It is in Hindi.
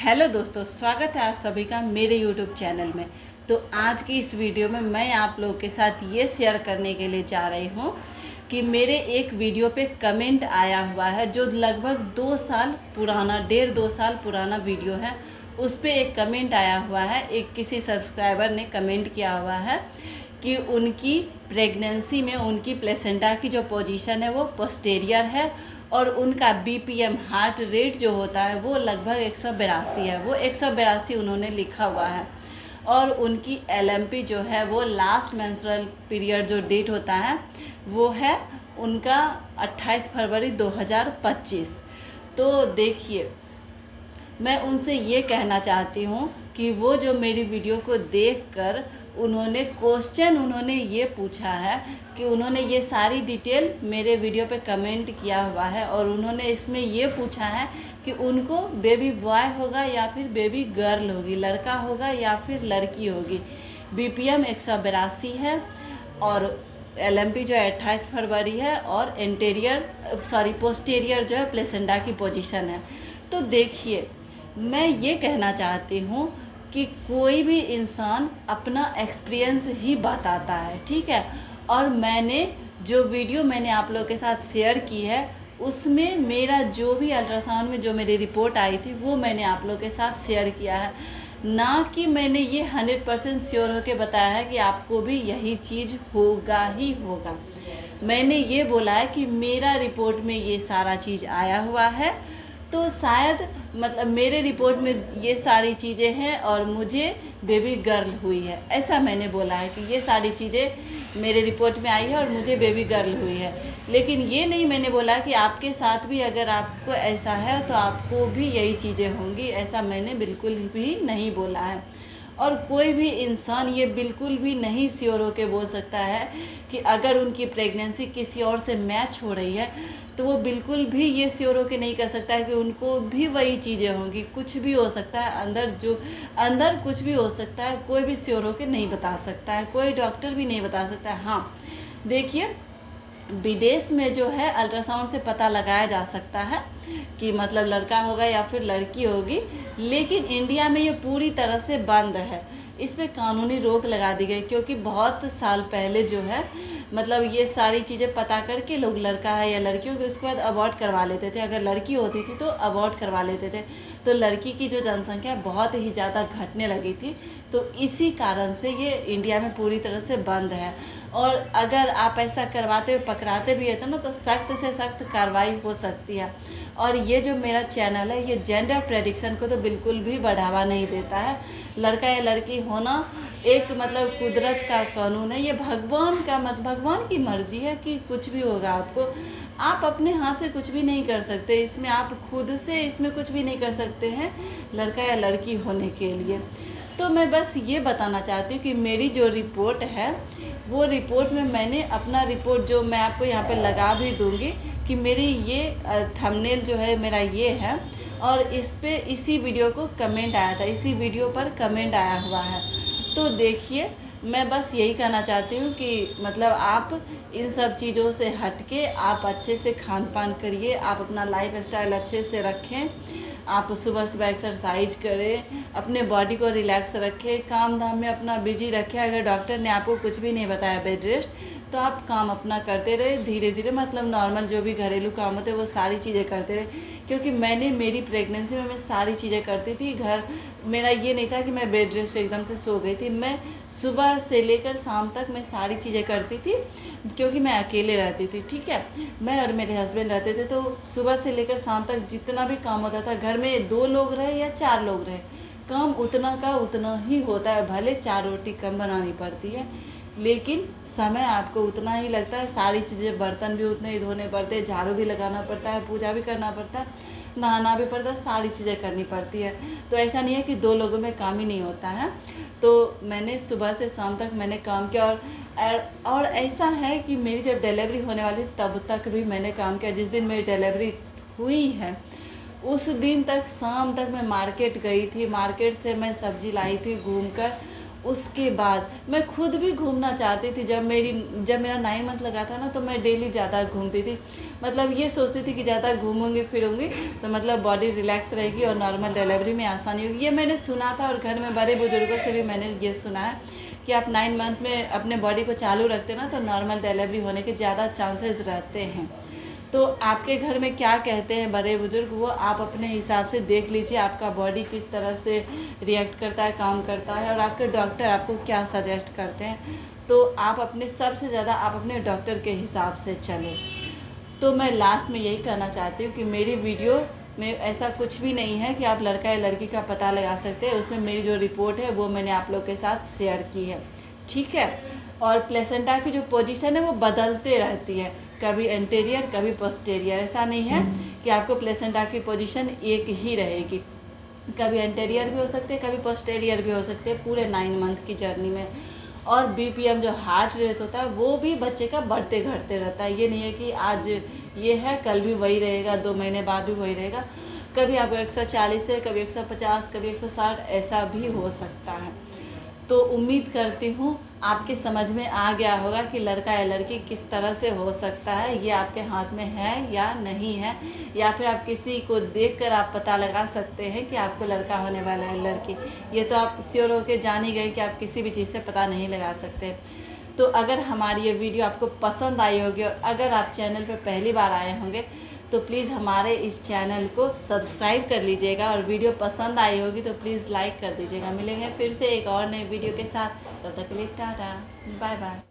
हेलो दोस्तों, स्वागत है आप सभी का मेरे यूट्यूब चैनल में। तो आज की इस वीडियो में मैं आप लोगों के साथ ये शेयर करने के लिए जा रही हूँ कि मेरे एक वीडियो पे कमेंट आया हुआ है जो लगभग 2 साल पुराना, 1.5-2 साल पुराना वीडियो है। उस पर एक कमेंट आया हुआ है, एक किसी सब्सक्राइबर ने कमेंट किया हुआ है कि उनकी प्रेगनेंसी में उनकी प्लेसेंटा की जो पोजीशन है वो पोस्टीरियर है और उनका बीपीएम हार्ट रेट जो होता है वो लगभग 182 है। वो 182 उन्होंने लिखा हुआ है और उनकी एलएमपी जो है वो लास्ट मेंस्ट्रुअल पीरियड जो डेट होता है वो है उनका 28 फरवरी 2025। तो देखिए, मैं उनसे ये कहना चाहती हूँ कि वो जो मेरी वीडियो को देखकर उन्होंने ये पूछा है कि उन्होंने ये सारी डिटेल मेरे वीडियो पे कमेंट किया हुआ है और उन्होंने इसमें ये पूछा है कि उनको बेबी बॉय होगा या फिर बेबी गर्ल होगी, लड़का होगा या फिर लड़की होगी। बीपीएम 182 है और एलएमपी जो है 28 फरवरी है और पोस्टीरियर जो है प्लेसेंटा की पोजीशन है। तो देखिए, मैं ये कहना चाहती हूँ कि कोई भी इंसान अपना एक्सपीरियंस ही बताता है, ठीक है। और मैंने जो वीडियो मैंने आप लोगों के साथ शेयर की है उसमें मेरा जो भी अल्ट्रासाउंड में जो मेरी रिपोर्ट आई थी वो मैंने आप लोगों के साथ शेयर किया है, ना कि मैंने ये 100% श्योर होकर बताया है कि आपको भी यही चीज़ होगा ही होगा। मैंने ये बोला है कि मेरा रिपोर्ट में ये सारा चीज़ आया हुआ है तो शायद मेरे रिपोर्ट में ये सारी चीज़ें हैं और मुझे बेबी गर्ल हुई है, ऐसा मैंने बोला है कि ये सारी चीज़ें मेरे रिपोर्ट में आई है और मुझे बेबी गर्ल हुई है। लेकिन ये नहीं मैंने बोला कि आपके साथ भी अगर आपको ऐसा है तो आपको भी यही चीज़ें होंगी, ऐसा मैंने बिल्कुल भी नहीं बोला है। और कोई भी इंसान ये बिल्कुल भी नहीं श्योर होकर बोल सकता है कि अगर उनकी प्रेगनेंसी किसी और से मैच हो रही है तो वो बिल्कुल भी ये श्योर होकर नहीं कर सकता है कि उनको भी वही चीज़ें होंगी। कुछ भी हो सकता है, अंदर कुछ भी हो सकता है, कोई भी श्योर होकर नहीं बता सकता है, कोई डॉक्टर भी नहीं बता सकता है। हाँ देखिए, विदेश में जो है अल्ट्रासाउंड से पता लगाया जा सकता है कि लड़का होगा या फिर लड़की होगी, लेकिन इंडिया में ये पूरी तरह से बंद है। इस पर कानूनी रोक लगा दी गई क्योंकि बहुत साल पहले जो है ये सारी चीज़ें पता करके लोग लड़का है या लड़की होगी उसके बाद अबॉर्ट करवा लेते थे। अगर लड़की होती थी तो अबॉर्ट करवा लेते थे, तो लड़की की जो जनसंख्या बहुत ही ज़्यादा घटने लगी थी। तो इसी कारण से ये इंडिया में पूरी तरह से बंद है। और अगर आप ऐसा करवाते हुए पकड़ाते भी है तो सख्त से सख्त कार्रवाई हो सकती है। और ये जो मेरा चैनल है ये जेंडर प्रेडिक्शन को तो बिल्कुल भी बढ़ावा नहीं देता है। लड़का या लड़की होना एक कुदरत का कानून है, ये भगवान की मर्जी है कि कुछ भी होगा आपको। आप अपने हाथ से कुछ भी नहीं कर सकते, इसमें आप खुद से इसमें कुछ भी नहीं कर सकते हैं लड़का या लड़की होने के लिए। तो मैं बस ये बताना चाहती हूँ कि मेरी जो रिपोर्ट है वो रिपोर्ट में मैंने अपना रिपोर्ट जो मैं आपको यहाँ पे लगा भी दूँगी कि मेरी ये थंबनेल जो है मेरा ये है और इस पे इसी वीडियो को कमेंट आया था, इसी वीडियो पर कमेंट आया हुआ है। तो देखिए, मैं बस यही कहना चाहती हूँ कि आप इन सब चीज़ों से हट के आप अच्छे से खान पान करिए, आप अपना लाइफ स्टाइल अच्छे से रखें, आप सुबह सुबह एक्सरसाइज करें, अपने बॉडी को रिलैक्स रखें, काम धाम में अपना बिजी रखें। अगर डॉक्टर ने आपको कुछ भी नहीं बताया बेड रेस्ट, तो आप काम अपना करते रहे धीरे धीरे, नॉर्मल जो भी घरेलू काम होते हैं वो सारी चीज़ें करते रहे। क्योंकि मेरी प्रेगनेंसी में मैं सारी चीज़ें करती थी। मेरा ये नहीं था कि मैं बेड रेस्ट एकदम से सो गई थी। मैं सुबह से लेकर शाम तक मैं सारी चीज़ें करती थी क्योंकि मैं अकेले रहती थी, ठीक है। मैं और मेरे हस्बैंड रहते थे, तो सुबह से लेकर शाम तक जितना भी काम होता था, घर में 2 लोग रहे या 4 लोग रहे, काम उतना का उतना ही होता है। भले 4 रोटी कम बनानी पड़ती है लेकिन समय आपको उतना ही लगता है। सारी चीज़ें, बर्तन भी उतने ही धोने पड़ते हैं, झाड़ू भी लगाना पड़ता है, पूजा भी करना पड़ता है, नहाना भी पड़ता है, सारी चीज़ें करनी पड़ती है। तो ऐसा नहीं है कि 2 लोगों में काम ही नहीं होता है। तो मैंने सुबह से शाम तक मैंने काम किया और ऐसा है कि मेरी जब डिलीवरी होने वाली तब तक भी मैंने काम किया। जिस दिन मेरी डिलीवरी हुई है उस दिन तक शाम तक मैं मार्केट गई थी, मार्केट से मैं सब्ज़ी लाई थी घूमकर, उसके बाद मैं खुद भी घूमना चाहती थी। जब मेरा 9 मंथ लगा था ना, तो मैं डेली ज़्यादा घूमती थी। मतलब ये सोचती थी कि ज़्यादा घूमूंगी फिरूंगी तो मतलब बॉडी रिलैक्स रहेगी और नॉर्मल डिलीवरी में आसानी होगी। ये मैंने सुना था और घर में बड़े बुजुर्गों से भी मैंने ये सुना है कि आप 9 मंथ में अपने बॉडी को चालू रखते ना तो नॉर्मल डिलीवरी होने के ज़्यादा चांसेस रहते हैं। तो आपके घर में क्या कहते हैं बड़े बुजुर्ग, वो आप अपने हिसाब से देख लीजिए आपका बॉडी किस तरह से रिएक्ट करता है, काम करता है, और आपके डॉक्टर आपको क्या सजेस्ट करते हैं। तो आप अपने सबसे ज़्यादा आप अपने डॉक्टर के हिसाब से चलें। तो मैं लास्ट में यही कहना चाहती हूँ कि मेरी वीडियो में ऐसा कुछ भी नहीं है कि आप लड़का या लड़की का पता लगा सकते हैं। उसमें मेरी जो रिपोर्ट है वो मैंने आप लोग के साथ शेयर की है, ठीक है। और प्लेसेंटा की जो पोजीशन है वो बदलते रहती है, कभी एंटीरियर कभी पोस्टीरियर। ऐसा नहीं है कि आपको प्लेसेंटा की पोजीशन एक ही रहेगी, कभी एंटीरियर भी हो सकते हैं, कभी पोस्टीरियर भी हो सकते हैं पूरे 9 मंथ की जर्नी में। और बीपीएम जो हार्ट रेट होता है वो भी बच्चे का बढ़ते घटते रहता है। ये नहीं है कि आज ये है कल भी वही रहेगा, 2 महीने बाद भी वही रहेगा। कभी आपको 140 है, कभी 150, कभी 160, ऐसा भी हो सकता है। तो उम्मीद करती हूँ आपके समझ में आ गया होगा कि लड़का या लड़की किस तरह से हो सकता है। ये आपके हाथ में है या नहीं है, या फिर आप किसी को देखकर आप पता लगा सकते हैं कि आपको लड़का होने वाला है लड़की। ये तो आप श्योर होकर जान ही गए कि आप किसी भी चीज़ से पता नहीं लगा सकते। तो अगर हमारी ये वीडियो आपको पसंद आई होगी और अगर आप चैनल पर पहली बार आए होंगे तो प्लीज़ हमारे इस चैनल को सब्सक्राइब कर लीजिएगा, और वीडियो पसंद आई होगी तो प्लीज़ लाइक कर दीजिएगा। मिलेंगे फिर से एक और नई वीडियो के साथ, तब तक के लिए टाटा, बाय बाय।